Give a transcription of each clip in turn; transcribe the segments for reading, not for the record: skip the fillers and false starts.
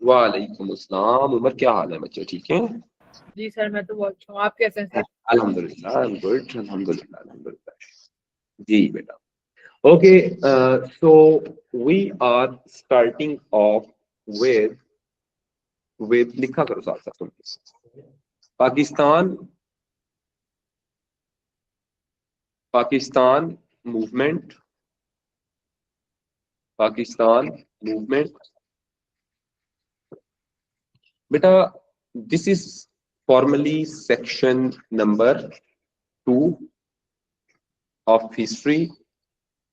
वालेकुम अस्सलाम। उमर, क्या हाल है बच्चे? ठीक है जी सर, मैं तो बहुत अच्छा हूँ। आप कैसे हैं सर? अल्हम्दुलिल्लाह, आई एम गुड, अल्हम्दुलिल्लाह अल्हम्दुलिल्लाह। जी बेटा, okay. So we are starting off with लिखा करो साथ साथ सुन के। Pakistan Pakistan movement, Pakistan movement. बेटा, this is formally section number 2 of history,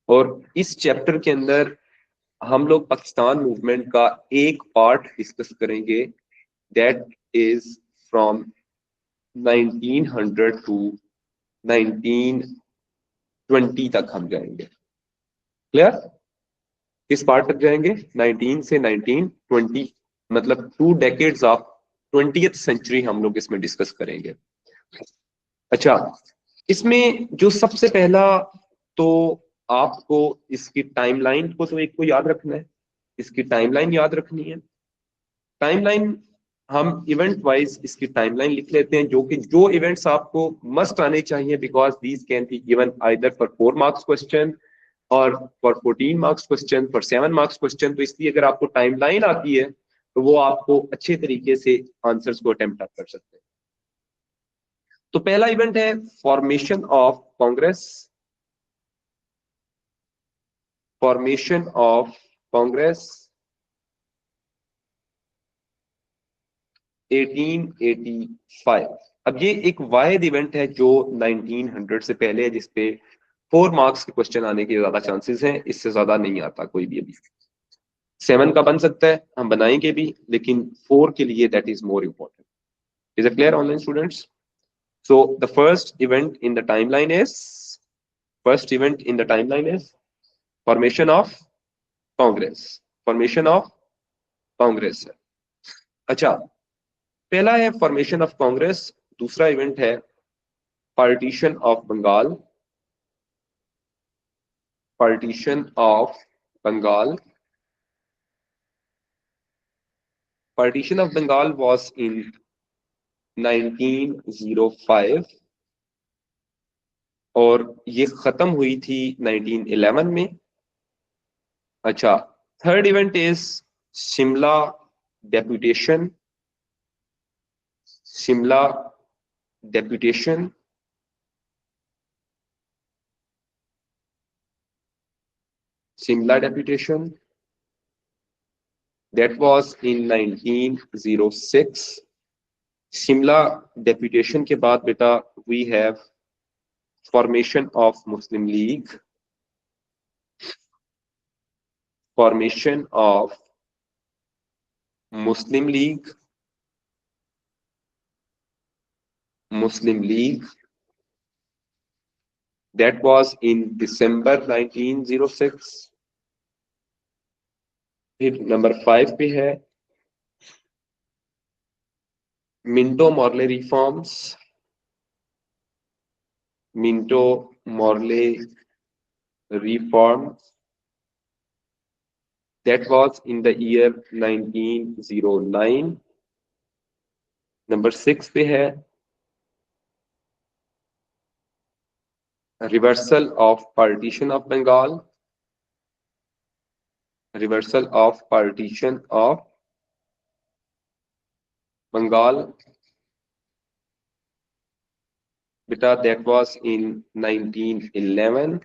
और इस चैप्टर के अंदर हम लोग पाकिस्तान मूवमेंट का एक पार्ट डिस्कस करेंगे, दैट इज फ्रॉम 1900 टू 1920 तक हम जाएंगे। क्लियर? किस पार्ट तक जाएंगे? 19 से 1920, मतलब 2 डेकेड्स ऑफ 20th सेंचुरी हम लोग इसमें डिस्कस करेंगे। अच्छा, इसमें जो सबसे पहला, तो आपको इसकी टाइमलाइन को तो एक को याद रखना है, इसकी टाइमलाइन याद रखनी है। टाइमलाइन हम इवेंट वाइज इसकी टाइमलाइन लिख लेते हैं, जो इवेंट्स आपको मस्ट आने चाहिए, because these can be given either for 4 marks question और for 14 marks question, for 7 marks question. तो इसलिए अगर आपको टाइमलाइन आती है तो वो आपको अच्छे तरीके से आंसर्स को अटेम्प्ट कर सकते हैं। तो पहला इवेंट है formation of Congress, formation of Congress 1885। अब ये एक वाहिद इवेंट है जो 1900 से पहले है, जिसपे 4 मार्क्स के क्वेश्चन आने के ज्यादा चांसेस हैं, इससे ज्यादा नहीं आता कोई भी। अभी 7 का बन सकता है, हम बनाएंगे भी, लेकिन 4 के लिए that is more important. Is it clear online students? So the first event in the timeline is formation of Congress, formation of Congress. अच्छा, पहला है फॉर्मेशन ऑफ कांग्रेस। दूसरा इवेंट है partition of Bengal, partition of Bengal. Partition of Bengal was in 1905 और ये खत्म हुई थी 1911 में। अच्छा, third event is Shimla deputation, Shimla deputation. Shimla deputation that was in 1906। Shimla deputation के बाद बेटा we have formation of Muslim League, formation of Muslim League, Muslim League that was in December 1906। फिर नंबर 5 पे है Minto Morley reforms, Minto Morley reform that was in the year 1909। Number 6 पे है reversal of partition of Bengal, reversal of partition of Bengal बेटा that was in 1911।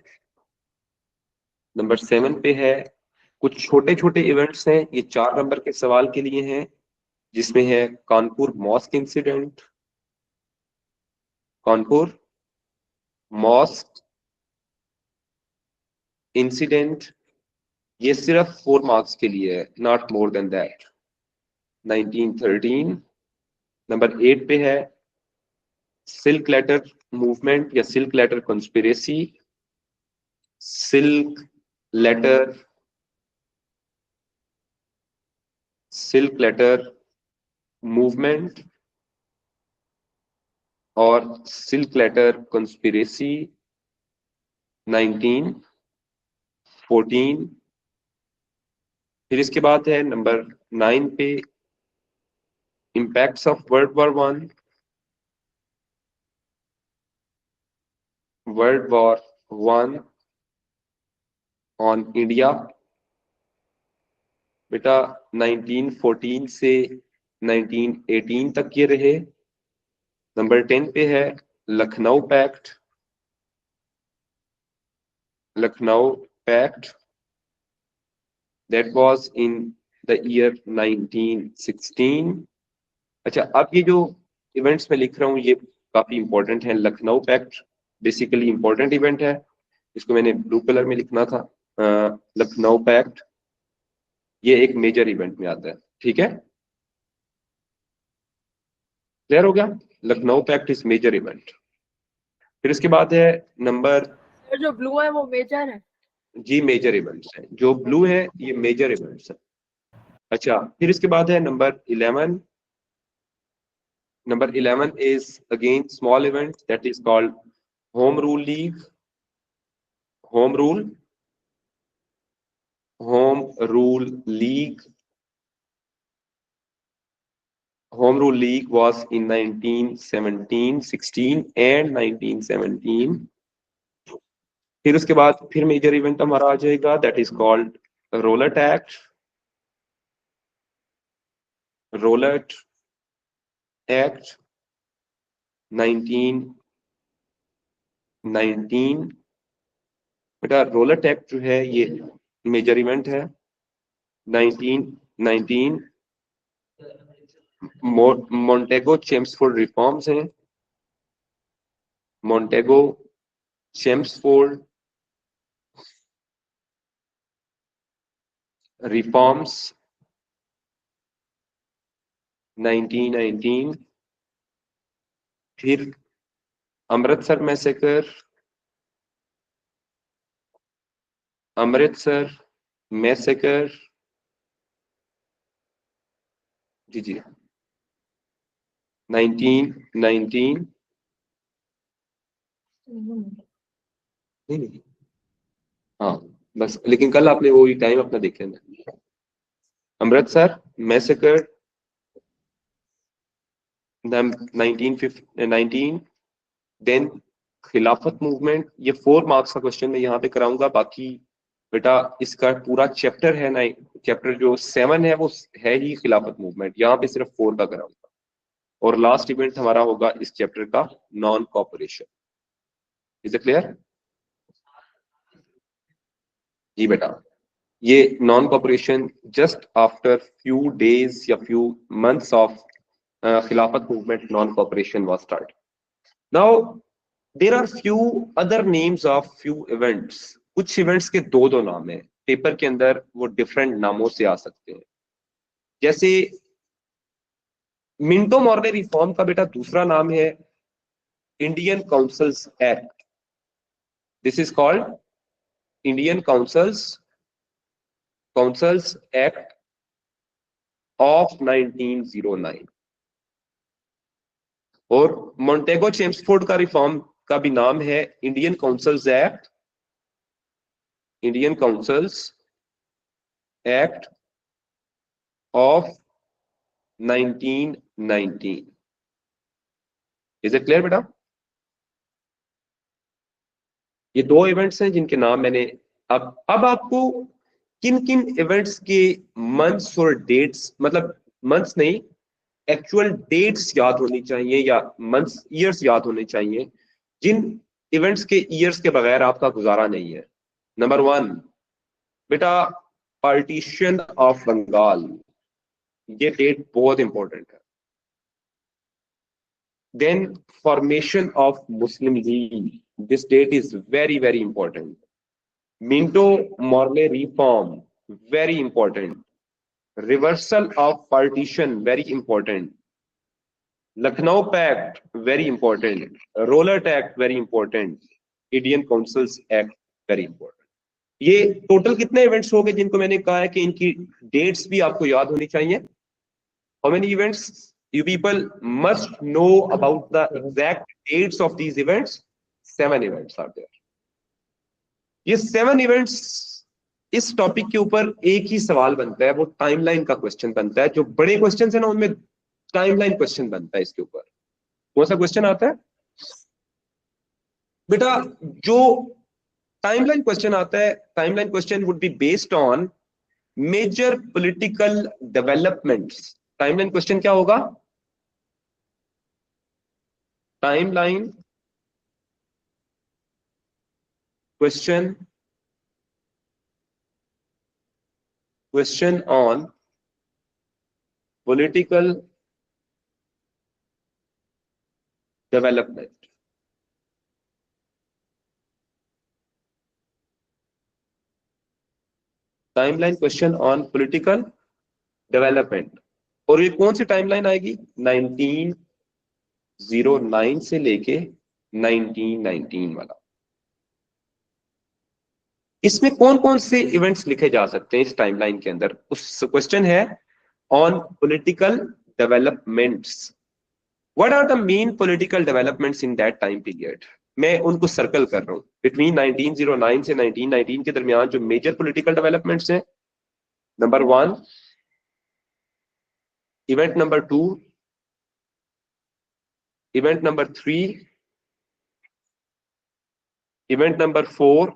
Number 7 पे है कुछ छोटे छोटे इवेंट्स हैं, ये 4 नंबर के सवाल के लिए हैं, जिसमें है Kanpur mosque incident, Kanpur mosque incident. ये सिर्फ 4 मार्क्स के लिए है, नॉट मोर देन दैट, 1913। नंबर 8 पे है सिल्क लेटर मूवमेंट या silk letter conspiracy, silk letter, silk letter movement और सिल्क लेटर कॉन्स्पिरेसी 1914। फिर इसके बाद है नंबर 9 पे impacts of World War One on India। बेटा 1914 से 1918 तक ये रहे। नंबर 10 पे है Lucknow pact. that was in the year 1916। अच्छा, अब ये जो इवेंट्स में लिख रहा हूँ ये काफी इंपॉर्टेंट है। Lucknow pact basically important event है, इसको मैंने ब्लू कलर में लिखना था। लखनऊ पैक्ट ये एक मेजर इवेंट में आता है, ठीक है, क्लियर हो गया। Lucknow pact is major event. फिर इसके बाद है नंबर, सर जो ब्लू है वो मेजर है। जी मेजर इवेंट्स है, जो ब्लू है ये मेजर इवेंट्स है। अच्छा, फिर इसके बाद है number 11। Number 11 is again small event that is called home rule league। home rule league home rule league was in 1917, 16 and 1917। फिर उसके बाद फिर मेजर इवेंट हमारा आ जाएगा, that is called Rowlatt act. Rowlatt act 1919। बेटा रोलट एक्ट जो है ये मेजर इवेंट है 1919। मोंटेगो चेम्सफोर्ड रिफॉर्म्स हैं। Montague Chelmsford reforms 1919। फिर अमृतसर मैसेकर जी जी 1919। नहीं, हाँ बस, लेकिन कल आपने वो टाइम अपना देख लेना। अमृतसर मैसेकर 1919। देन खिलाफत मूवमेंट, ये 4 मार्क्स का क्वेश्चन मैं यहाँ पे कराऊंगा। बाकी बेटा इसका पूरा चैप्टर है ना, चैप्टर जो 7 है वो है ही खिलाफत मूवमेंट, यहाँ पे सिर्फ 4 का कराऊंगा। और लास्ट इवेंट हमारा होगा इस चैप्टर का non cooperation. Is it clear? जी बेटा, ये non cooperation just after few days या few months of Khilafat movement, non cooperation was start. Now there are few other names of few events. कुछ events के दो नाम है, पेपर के अंदर वो डिफरेंट नामों से आ सकते हैं। जैसे मिंटो मॉर्ले रिफॉर्म का बेटा दूसरा नाम है Indian councils act. This is called Indian councils act of 1909। और मोंटेगो चेम्सफोर्ड का रिफॉर्म का भी नाम है Indian councils act of 1919। Is it clear बेटा? ये 2 इवेंट्स हैं जिनके नाम मैंने, अब आपको किन किन इवेंट्स के मंथ्स और डेट्स, मतलब मंथ्स नहीं, एक्चुअल डेट्स याद होनी चाहिए या मंथ्स ईयर्स याद होने चाहिए, जिन इवेंट्स के ईयर्स के बगैर आपका गुजारा नहीं है। नंबर 1 बेटा पार्टीशन ऑफ बंगाल, ये डेट बहुत इंपॉर्टेंट है। Then formation of Muslim League, this date is very very important. Minto Morley reform, very important. Reversal of partition, very important. Lucknow pact, very important. Rowlatt act, very important. Indian councils act, very important. ये total कितने events हो गए जिनको मैंने कहा है कि इनकी डेट्स भी आपको याद होनी चाहिए। How many events you people must know about the exact dates of these events? 7 events are there। ये 7 इवेंट्स, इस टॉपिक के ऊपर एक ही सवाल बनता है, वो टाइमलाइन का क्वेश्चन बनता है। जो बड़े क्वेश्चन है ना उनमें टाइमलाइन क्वेश्चन बनता है इसके ऊपर। कौन सा क्वेश्चन आता है बेटा? जो टाइमलाइन क्वेश्चन आता है, timeline question would be based on major political developments. Timeline question क्या होगा? Timeline question on political development. Timeline question on political development. और ये कौन सी टाइमलाइन आएगी? 1909 से लेके 1919 वाला। इसमें कौन कौन से इवेंट्स लिखे जा सकते हैं इस टाइमलाइन के अंदर? उस क्वेश्चन है on political developments. What are the main political developments in that time period? मैं उनको सर्कल कर रहा हूं। बिटवीन 1909 से 1919 के दरमियान जो मेजर पॉलिटिकल डेवलपमेंट्स हैं, number 1 event, number 2 event, number 3 event, number 4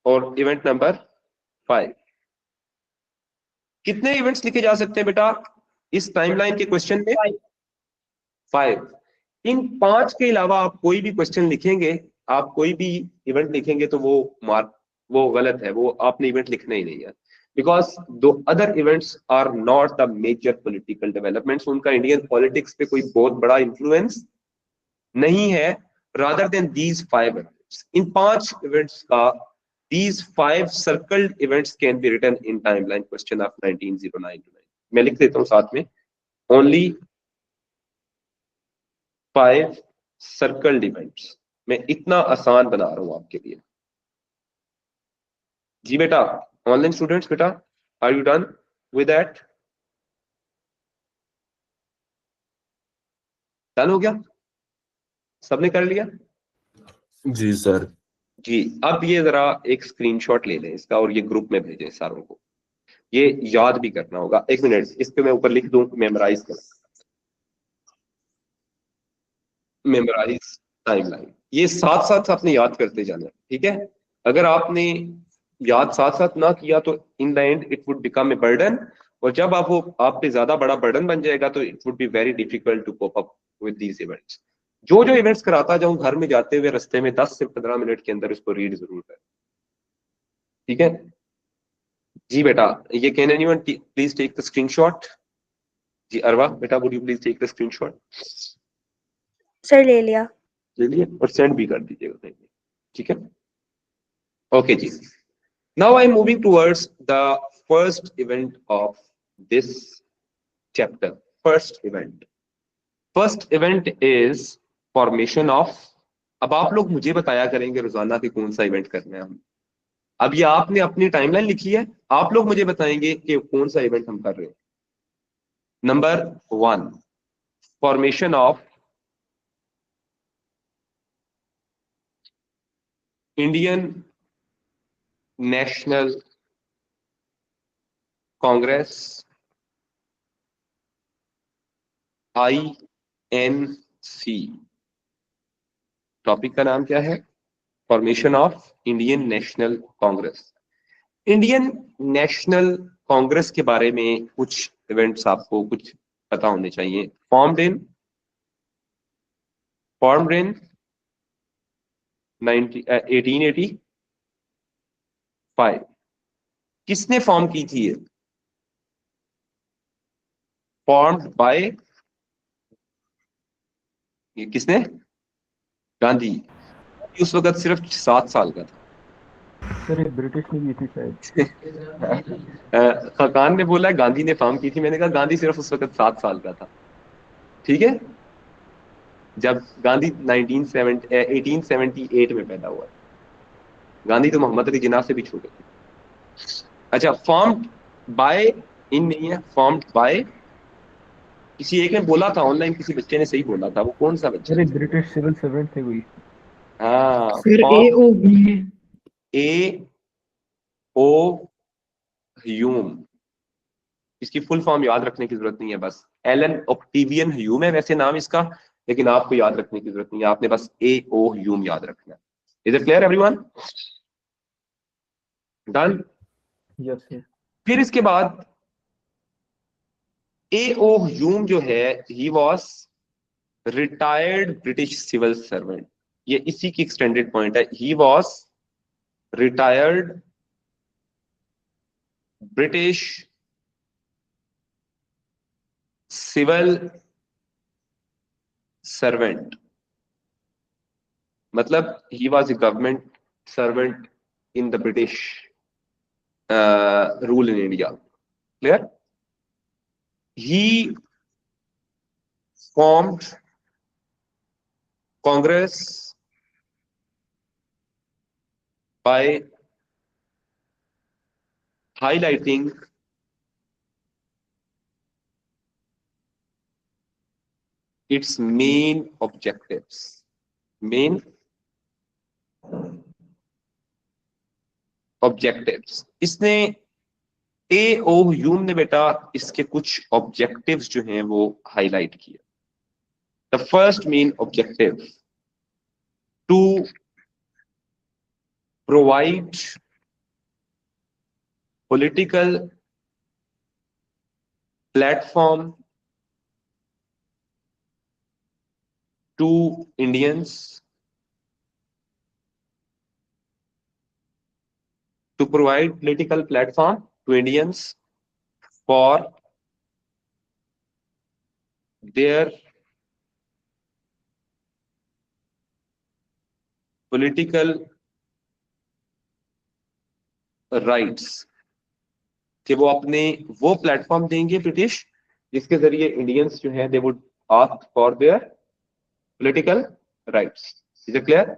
और इवेंट नंबर 5। कितने इवेंट्स लिखे जा सकते हैं बेटा इस टाइमलाइन के क्वेश्चन में? 5। इन 5 के अलावा आप कोई भी क्वेश्चन लिखेंगे, आप कोई भी इवेंट लिखेंगे तो वो गलत है, वो आपने इवेंट लिखना ही नहीं है। बिकॉज दो other events are not the major political developments. उनका इंडियन पॉलिटिक्स पे कोई बहुत बड़ा इंफ्लुएंस नहीं है। रादर देन दीज 5 इवेंट्स, इन 5 इवेंट्स का, these 5 circled events can be written in timeline question of 1909 to 9। मैं लिख देता हूं साथ में, only 5 circled events। मैं इतना आसान बना रहा हूं आपके लिए। जी बेटा, ऑनलाइन स्टूडेंट्स बेटा, are you done with that? Done हो गया? सबने कर लिया? जी सर। जी, अब ये जरा एक स्क्रीनशॉट ले लें इसका और ये ग्रुप में भेजें सारों को। ये याद भी करना होगा। एक मिनट, इस पे मैं ऊपर लिख दूं मेमोराइज कर, मेमोराइज टाइमलाइन। ये साथ साथ आपने याद करते जाना है, ठीक है? अगर आपने याद साथ साथ ना किया तो in the end it would become a burden, और जब आप पे ज्यादा बड़ा बर्डन बन जाएगा तो it would be very difficult to cope up with these events. जो जो इवेंट्स कराता जाऊं, घर में जाते हुए रास्ते में 10 से 15 मिनट के अंदर उसको रीड जरूर करें, ठीक है? जी बेटा, ये can anyone please take the screenshot? जी अरवा बेटा, would you please take the screenshot? Sir ले लिया। ले लिए और सेंड भी कर दीजिएगा, ठीक है? ओके जी, now I am moving towards the first event of this chapter. First event is formation of. अब आप लोग मुझे बताया करेंगे रोजाना कि कौन सा इवेंट करना है हम। अब ये आपने अपनी टाइमलाइन लिखी है, आप लोग मुझे बताएंगे कि कौन सा इवेंट हम कर रहे हैं। Number 1 formation of Indian national Congress, INC। Topic का नाम क्या है? Formation of Indian national Congress. Indian national Congress के बारे में कुछ इवेंट्स आपको कुछ पता होने चाहिए। Formed in 1885। किसने फॉर्म की थी? ये फॉर्म्ड बाय, ये किसने? गांधी। उस वक्त सिर्फ 7 साल का था। सर एक ब्रिटिश ने की थी शायद। खकान ने बोला गांधी ने फॉर्म की थी, मैंने कहा गांधी सिर्फ उस वक्त 7 साल का था, ठीक है? जब गांधी 1878 में पैदा हुआ। गांधी तो मोहम्मद अली जिन्ना से भी छोटे थे। अच्छा, फॉर्म्ड बाय, इन नहीं है, फॉर्म्ड बाय। किसी एक ने बोला था ऑनलाइन, किसी बच्चे ने सही बोला था, वो कौन सा बच्चा? सर एक ब्रिटिश सिविल सर्वेंट थे कोई। हाँ, फिर ए ओ ह्यूम। इसकी फुल फॉर्म याद रखने की जरूरत नहीं है, बस एलन ऑक्टेवियन ह्यूम है वैसे नाम इसका, लेकिन आपको याद रखने की जरूरत नहीं है, आपने बस A.O. ह्यूम याद रखना है। Is it clear everyone? Done. Yes sir. फिर इसके बाद A.O. ह्यूम जो है, he was retired British civil servant, ये इसी की एक्सटेंडेड पॉइंट है, he was retired British civil servant, मतलब he was a government servant in the British rule in India. Clear? He formed Congress by highlighting its main objectives. Main objectives. इसने A.O. Hume ने बेटा इसके कुछ objectives जो हैं वो highlight किए। The first main objective to provide political platform to Indians, to provide political platform to Indians for their political rights, कि वो अपने वो प्लेटफॉर्म देंगे ब्रिटिश जिसके जरिए इंडियंस जो है they would ask for their political rights. Is it clear?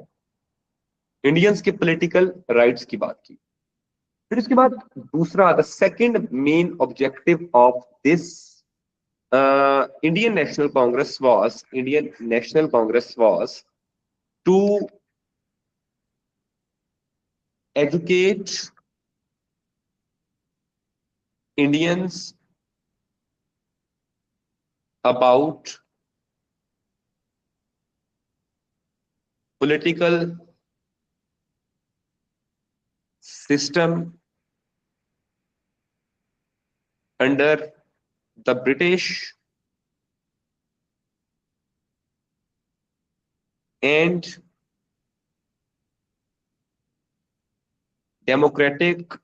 Indians के पॉलिटिकल राइट्स की बात की। फिर इसके बाद दूसरा, the second main objective of this Indian National Congress was to educate Indians about political system under the British and democratic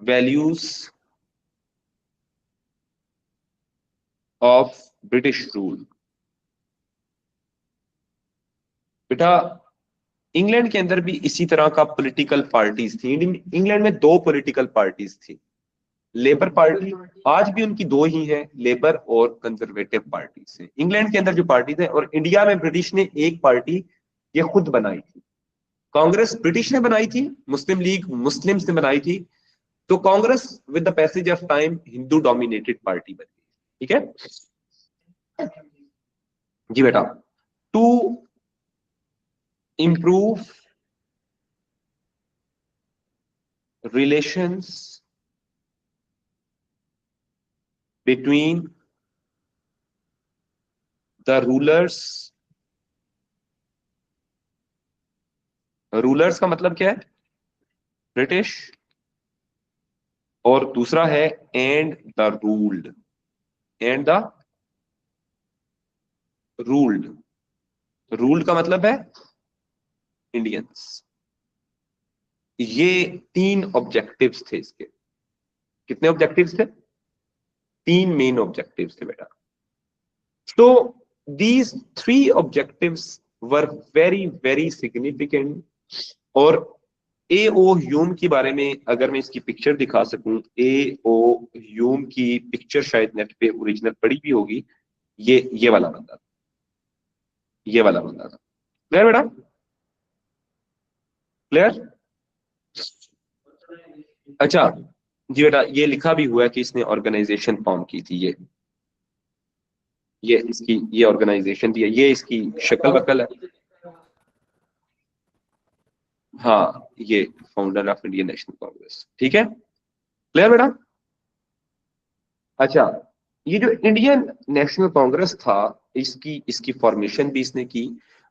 values of British rule। बेटा England के अंदर भी इसी तरह का पॉलिटिकल पार्टीज थी। इंग्लैंड में दो पॉलिटिकल पार्टीज थी, लेबर पार्टी, आज भी उनकी दो ही हैं, लेबर और कंजर्वेटिव पार्टीज है इंग्लैंड के अंदर जो पार्टीज है। और इंडिया में ब्रिटिश ने एक पार्टी ये खुद बनाई थी, कांग्रेस ब्रिटिश ने बनाई थी, मुस्लिम लीग मुस्लिम्स ने बनाई थी। तो Congress with the passage of time Hindu dominated party बन गई। ठीक है जी बेटा। To improve relations between the rulers का मतलब क्या है? ब्रिटिश, और दूसरा है and the ruled, and the ruled, ruled का मतलब है इंडियंस। ये तीन ऑब्जेक्टिव्स थे इसके। कितने ऑब्जेक्टिव्स थे? तीन मेन ऑब्जेक्टिव्स थे बेटा। So these three objectives were very very significant। और A.O. ह्यूम के बारे में अगर मैं इसकी पिक्चर दिखा सकूं, A.O. ह्यूम की पिक्चर शायद नेट पे ओरिजिनल पड़ी भी होगी। ये वाला बंदा था, ये वाला बंदा था। क्लियर बेटा? क्लियर? अच्छा जी बेटा, ये लिखा भी हुआ है कि इसने ऑर्गेनाइजेशन फॉर्म की थी। ये इसकी ये ऑर्गेनाइजेशन थी, ये इसकी शक्ल वकल है। हाँ, ये founder of Indian national Congress. ठीक है, क्लियर बेटा? अच्छा, ये जो इंडियन नेशनल कांग्रेस था, इसकी इसकी फॉर्मेशन भी इसने की,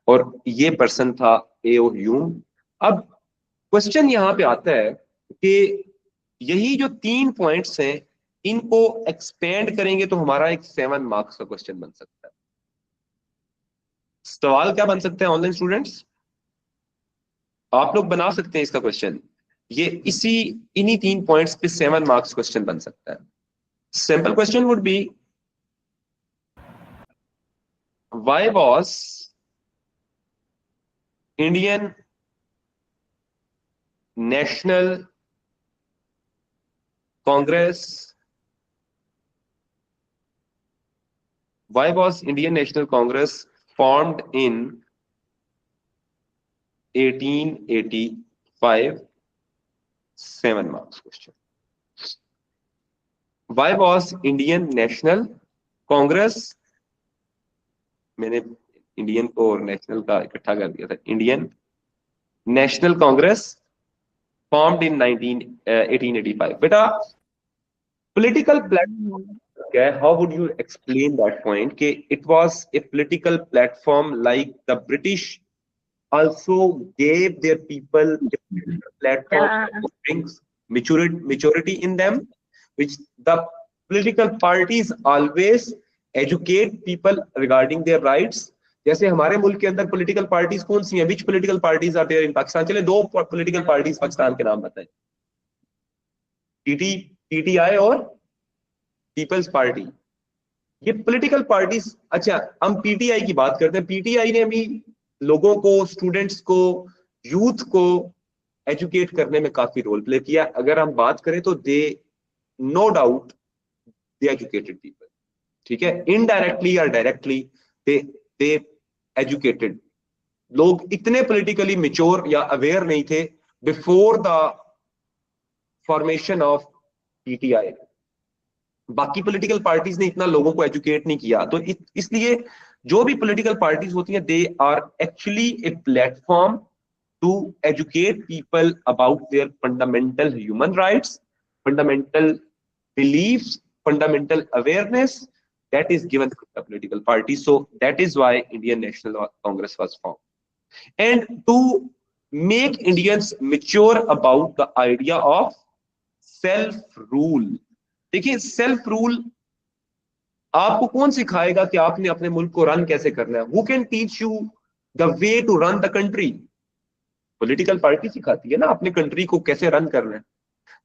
और ये पर्सन था एओ ह्यूम। अब क्वेश्चन यहाँ पे आता है कि यही जो 3 पॉइंट्स हैं, इनको एक्सपेंड करेंगे तो हमारा एक 7 मार्क्स का क्वेश्चन बन सकता है। सवाल क्या बन सकते हैं ऑनलाइन स्टूडेंट्स? आप लोग बना सकते हैं इसका क्वेश्चन। ये इन्हीं 3 पॉइंट्स पे 7 मार्क्स क्वेश्चन बन सकता है। Simple question would B, why was Indian National Congress formed in 1885? 7 marks question. Why was Indian National Congress, मैंने इंडियन को और नेशनल का इकट्ठा कर दिया था, Indian national Congress formed in 1885? बेटा, political platform क्या है? How would you explain that point? कि it was a political platform like the British also gave their people a political platform that brings maturity in them, which the political parties always educate people regarding their rights. जैसे हमारे मुल्क के अंदर political parties कौन सी हैं? Which political parties are there in Pakistan? चले 2 political parties Pakistan के नाम बताएं। पीटीआई और पीपल्स पार्टी, ये पॉलिटिकल पार्टीज। अच्छा, हम पीटीआई की बात करते हैं। पीटीआई ने भी लोगों को, स्टूडेंट्स को, यूथ को एजुकेट करने में काफी रोल प्ले किया। अगर हम बात करें तो दे, नो डाउट, दे एजुकेटेड पीपल। ठीक है, इनडायरेक्टली और डायरेक्टली दे एजुकेटेड। लोग इतने पॉलिटिकली मेच्योर या अवेयर नहीं थे before the formation of PTI. बाकी पॉलिटिकल पार्टीज ने इतना लोगों को एजुकेट नहीं किया। तो इसलिए जो भी पॉलिटिकल पार्टीज होती हैं, they are actually a platform to educate people about their fundamental human rights, fundamental beliefs, fundamental awareness that is given to the political party. So that is why Indian National Congress was formed. And to make Indians mature about the idea of self-rule. देखिए, self rule आपको कौन सिखाएगा कि आपने अपने मुल्क को run कैसे करना है? Who can teach you the way to run the country? Political party सिखाती है ना अपने कंट्री को कैसे रन करना है।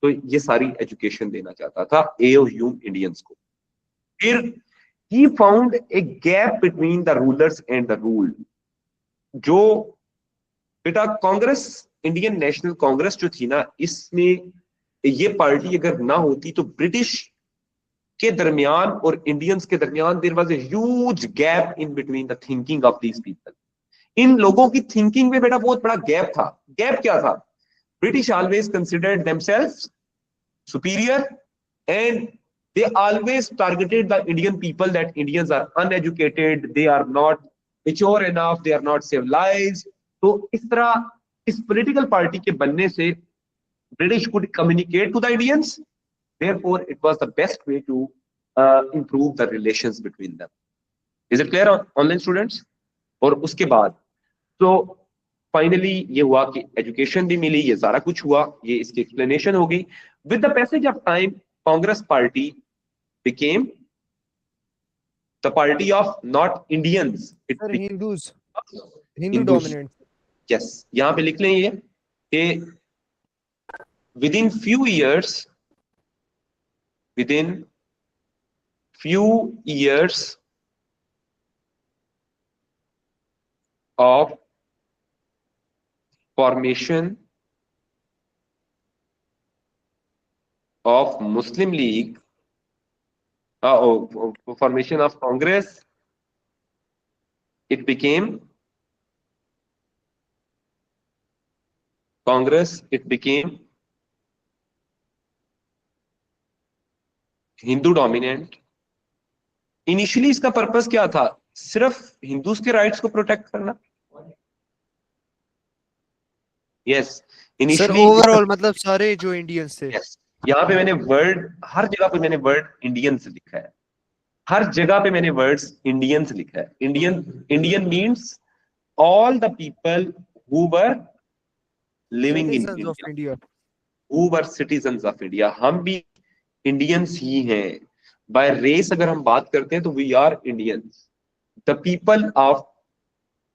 तो ये सारी एजुकेशन देना चाहता था एओ ह्यूम इंडियंस को। फिर he found a gap between the rulers and the ruled. जो बेटा कांग्रेस, इंडियन नेशनल कांग्रेस जो थी ना, इसमें ये पार्टी अगर ना होती तो ब्रिटिश के दरमियान और इंडियंस के दरमियान there was a huge gap in between the thinking of these people. इन लोगों की थिंकिंग में बेटा बहुत बड़ा गैप था। गैप क्या था? British always considered themselves superior, and they always targeted the Indian people that Indians are uneducated, they are not mature enough, they are not civilized. तो इस तरह इस political party के बनने से British could communicate to the Indians, therefore it was the best way to improve the relations between them. Is it clear online students? और उसके बाद तो फाइनली ये हुआ कि एजुकेशन भी मिली, ये सारा कुछ हुआ, ये इसकी एक्सप्लेनेशन होगी। With the passage of time Congress party became the party of not Indians, it Hindus, Hindu Hindus. Dominant. Yes, यहां पे लिख लें ये कि within few years of formation of Muslim League, formation of Congress, it became Hindu dominant. Initially इसका purpose क्या था? सिर्फ हिंदूज के राइट्स को प्रोटेक्ट करना। यस, सर इनिशियली ओवरऑल मतलब सारे जो इंडियंस थे। यस, यहाँ पे मैंने वर्ड, हर जगह पे मैंने वर्ड इंडियंस लिखा है, हर जगह पे मैंने वर्ड्स इंडियंस लिखा है। Indian, Indian means all the people who were living in citizens of India, India. Who were citizens of India. हम भी इंडियंस ही हैं। बाय रेस अगर हम बात करते हैं तो we are Indians. The people of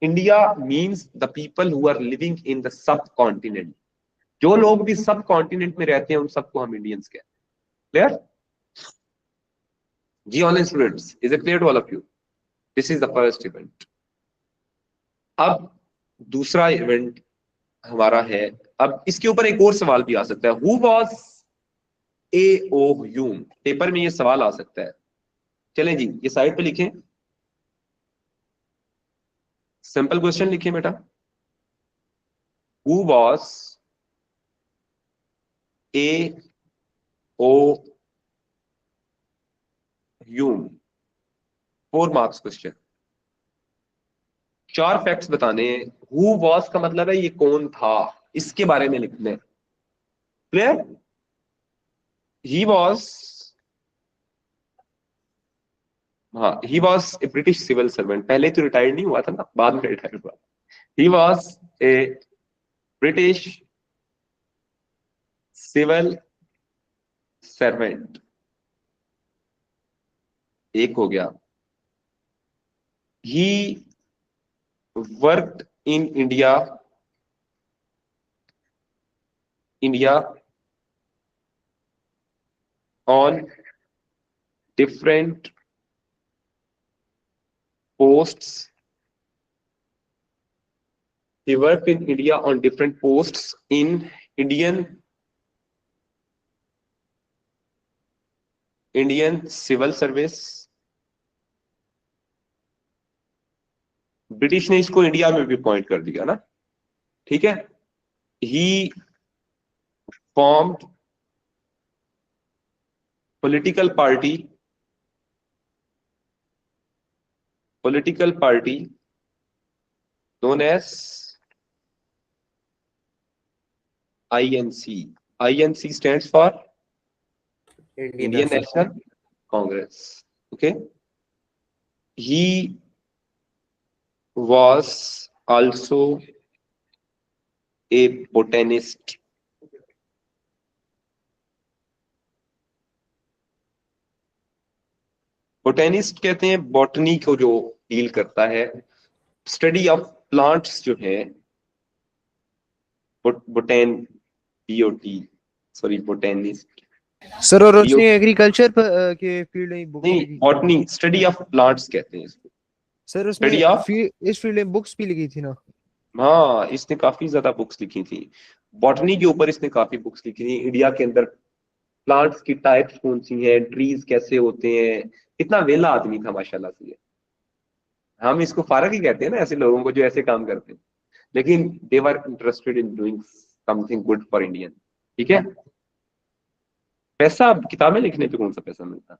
India means the people who are living in the subcontinent. जो लोग भी सब कॉन्टिनेंट में रहते हैं उन सबको हम इंडियंस कहते हैं। क्लियर जी online students, is it clear to all of you? This is the first event. अब दूसरा इवेंट हमारा है, अब इसके ऊपर एक और सवाल भी आ सकता है, who was A O Hume. Paper में ये सवाल आ सकता है। चलें जी, ये साइड पे लिखें, सिंपल क्वेश्चन लिखें बेटा, who was A O Hume. 4 marks question. 4 facts बताने हैं। हु वॉज का मतलब है ये कौन था, इसके बारे में लिखना है। क्लियर? ही वॉज, हाँ, he was a British civil servant. पहले तो रिटायर्ड नहीं हुआ था ना, बाद में रिटायर्ड हुआ। He was a British civil servant, एक हो गया। He worked in India, India on different posts. He worked in India on different posts in Indian civil service. British ने इसको इंडिया में भी पॉइंट कर दिया ना, ठीक है। ही formed political party known as INC. INC stands for Indian National Congress. Okay. He was also a botanist. Botanist कहते हैं बॉटनी को जो डील करता है, स्टडी ऑफ प्लांट्स जो है, बोटेन, बीओटी, सॉरी बोटेनिस्ट। सर और उसने एग्रीकल्चर के फील्ड में बुक्स नहीं, लिखी। बॉटनी स्टडी ऑफ प्लांट्स कहते हैं इसको। सर उसने स्टडी ऑफ, इस फील्ड में बुक्स भी लिखी थी ना। हाँ, इसने काफी ज्यादा बुक्स लिखी थी बॉटनी के ऊपर। इसने काफी बुक्स लिखी थी, इंडिया के अंदर प्लांट्स की टाइप्स कौन सी हैं, ट्रीज कैसे होते हैं। इतना वेला आदमी था माशाल्लाह से। हम इसको फारग ही कहते हैं ना ऐसे लोगों को जो ऐसे काम करते हैं, लेकिन they were interested in doing something good for Indian. ठीक है, पैसा किताबें लिखने पे कौन सा पैसा मिलता।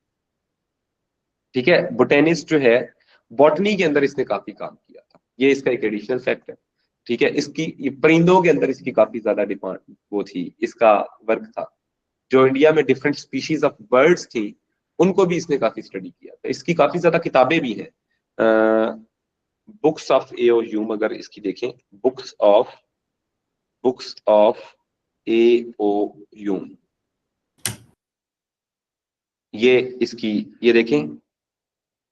ठीक है, बोटेनिस्ट जो है, बॉटनी के अंदर इसने काफी काम किया था, ये इसका एक एडिशनल फैक्ट है। ठीक है, इसकी परिंदों के अंदर इसकी काफी ज्यादा डिमांड वो थी, इसका वर्क था। जो इंडिया में डिफरेंट स्पीशीज ऑफ बर्ड्स थी उनको भी इसने काफी स्टडी किया था। इसकी काफी ज्यादा किताबें भी हैं। Books of A O Hume अगर इसकी देखें, books of A O Hume, ये इसकी, ये देखें।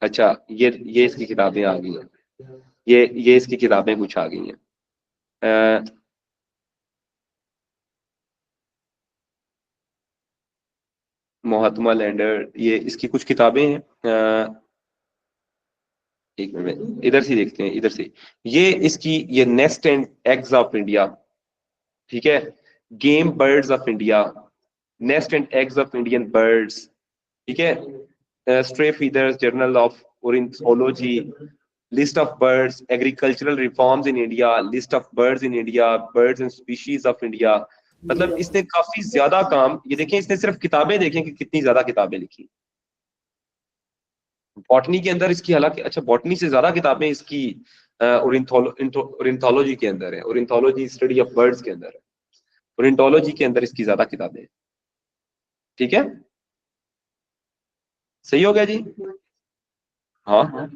अच्छा, ये इसकी किताबें आ गई हैं, ये इसकी किताबें कुछ आ गई हैं। महात्मा लैंडर, ये इसकी कुछ किताबें हैं। एक मिनट, इधर से देखते हैं, इधर से। ये इसकी, ये nest and eggs of India, ठीक है, game birds of India, nest and eggs of Indian birds, ठीक है, stray feathers, journal of ornithology, list of birds, agricultural reforms in India, list of birds in India, birds and species of India. मतलब इसने काफी ज्यादा काम, ये देखें, इसने सिर्फ किताबें देखें कि कितनी ज्यादा किताबें लिखी। बॉटनी के अंदर इसकी हालांकि अच्छा बॉटनी से ज्यादा किताबें इसकी ओरिनथोलॉजी के अंदर है, ओरिनथोलॉजी स्टडी ऑफ बर्ड्स के अंदर है, ओरिनटोलॉजी के अंदर इसकी ज्यादा किताबें हैं। ठीक है, सही हो गया जी। हाँ,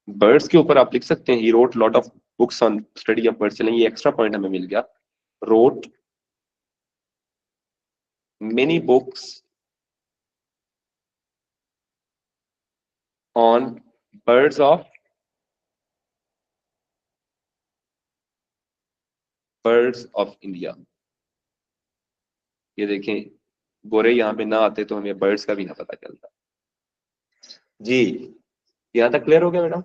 बर्ड्स के ऊपर आप लिख सकते हैं, he wrote lot of books on study of birds. चलेंगे, एक्स्ट्रा पॉइंट हमें मिल गया, wrote many books on birds of India. ये देखें, गोरे यहाँ पे ना आते तो हमें बर्ड्स का भी ना पता चलता जी। यहाँ तक क्लियर हो गया बेटा?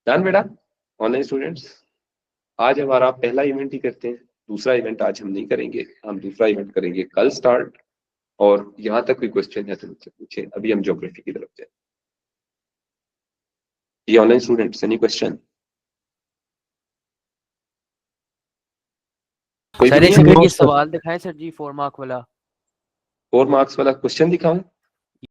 डन बेटा ऑनलाइन स्टूडेंट्स। आज हमारा पहला इवेंट ही करते हैं, दूसरा इवेंट आज हम नहीं करेंगे, हम दूसरा इवेंट करेंगे कल स्टार्ट। और यहाँ तक कोई क्वेश्चन है तो मुझसे पूछे, अभी हम ज्योग्राफी की तरफ जाए। ये online students any question? Sir एक सेकंड, ये सवाल दिखाएं सर जी, 4 मार्क वाला। 4 मार्क्स वाला क्वेश्चन दिखाऊं?